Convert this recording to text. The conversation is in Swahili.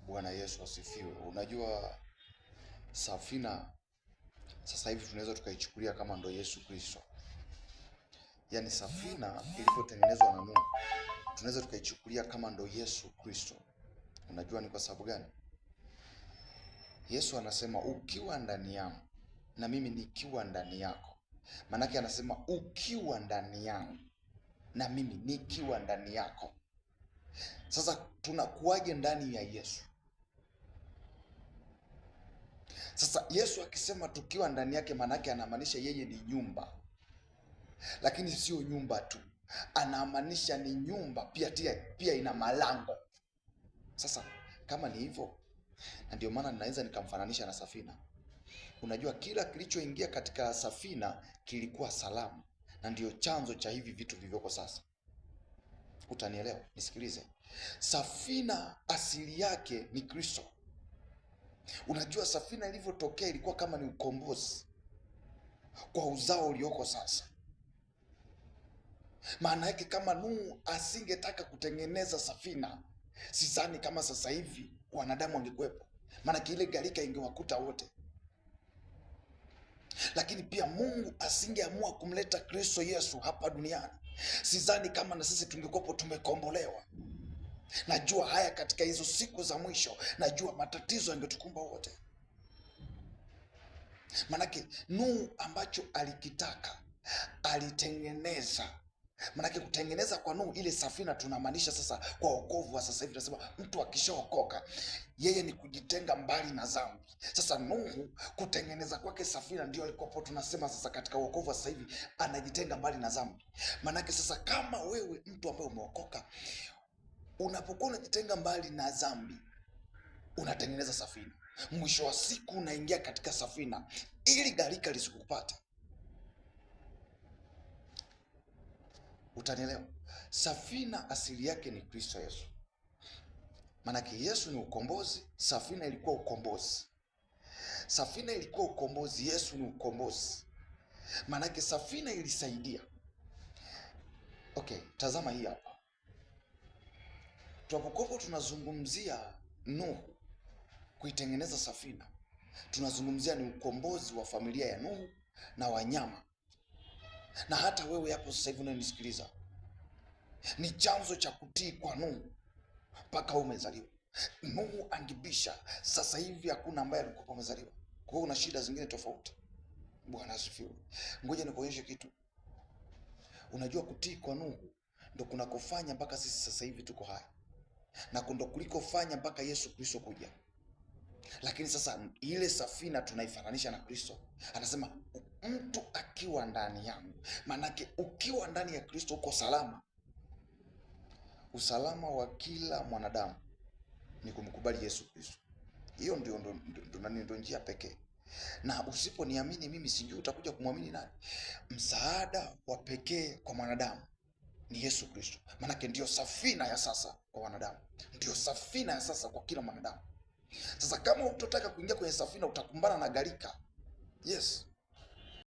Bwana Yesu asifiwe. Unajua safina sasa hivi tunaweza tukaichukulia kama ndo Yesu Kristo. Yaani safina ilipotengenezwa na Nuhu tunaweza tukaichukulia kama ndo Yesu Kristo. Unajua ni kwa sababu gani? Yesu anasema ukiwa ndani yangu na mimi nikiwa ndani yako. Maanake anasema ukiwa ndani yangu na mimi nikiwa ndani yako. Sasa tunakuwaje ndani ya Yesu? Sasa Yesu akisema tukiwa ndani yake, maanake anamaanisha yeye ni nyumba, lakini sio nyumba tu, anamaanisha ni nyumba pia ina malango. Sasa kama ni hivyo, na ndio maana ninaweza nikamfananisha na safina. Unajua kila kilichoingia katika safina kilikuwa salama, na ndio chanzo cha hivi vitu vilivyoko sasa. Utanielewa? Nisikilize. Safina asili yake ni Kristo. Unajua safina ilivyotokea ilikuwa kama ni ukombozi kwa uzao ulioko sasa. Maana yake kama Nuhu asingetaka kutengeneza safina, sidhani kama sasa hivi wanadamu wangekuwepo, maana ile gharika ingewakuta wote. Lakini pia Mungu asingeamua kumleta Kristo Yesu hapa duniani, sidhani kama na sisi tungekuwepo tumekombolewa. Najua haya katika hizo siku za mwisho, najua matatizo yangetukumba wote. Manake Nuhu ambacho alikitaka alitengeneza. Manake kutengeneza kwa Nuhu ile safina tunamaanisha sasa kwa wokovu wa sasa hivi. Tunasema mtu akishaokoka yeye ni kujitenga mbali na dhambi. Sasa Nuhu kutengeneza kwake safina ndio alikopo tunasema sasa katika wokovu wa sasa hivi anajitenga mbali na dhambi. Manake sasa kama wewe mtu ambaye umeokoka, unapokuwa unajitenga mbali na dhambi, unatengeneza safina. Mwisho wa siku unaingia katika safina ili gharika lisikupate. Utanielewa? Safina asili yake ni Kristo Yesu. Maanake Yesu ni ukombozi, safina ilikuwa ukombozi. Safina ilikuwa ukombozi, Yesu ni ukombozi. Maanake safina ilisaidia. Okay, tazama hii hapa. Tunapokuwa tunazungumzia Nuhu kuitengeneza safina, tunazungumzia ni ukombozi wa familia ya Nuhu na wanyama. Na hata wewe hapo sasa hivi unanisikiliza, ni chanzo cha kutii kwa Nuhu mpaka wewe umezaliwa. Nuhu angibisha, sasa hivi hakuna ambaye alikuwa amezaliwa. Kwa hiyo una shida zingine tofauti. Bwana asifiwe. Ngoja nikuonyeshe kitu. Unajua kutii kwa Nuhu ndo kunakofanya mpaka sisi sasa hivi tuko hai, na ndo kulikofanya mpaka Yesu Kristo kuja. Lakini sasa ile safina tunaifananisha na Kristo. Anasema mtu akiwa ndani yangu. Maanake ukiwa ndani ya Kristo uko salama. Usalama wa kila mwanadamu ni kumkubali Yesu Kristo. Hiyo ndio njia pekee. Na usiponiamini mimi, sijui utakuja kumwamini nani? Msaada wa pekee kwa mwanadamu ni Yesu Kristo. Maanake ndio safina ya sasa kwa wanadamu, ndio safina ya sasa kwa kila mwanadamu. Sasa kama utataka kuingia kwenye safina utakumbana na gharika. Yes,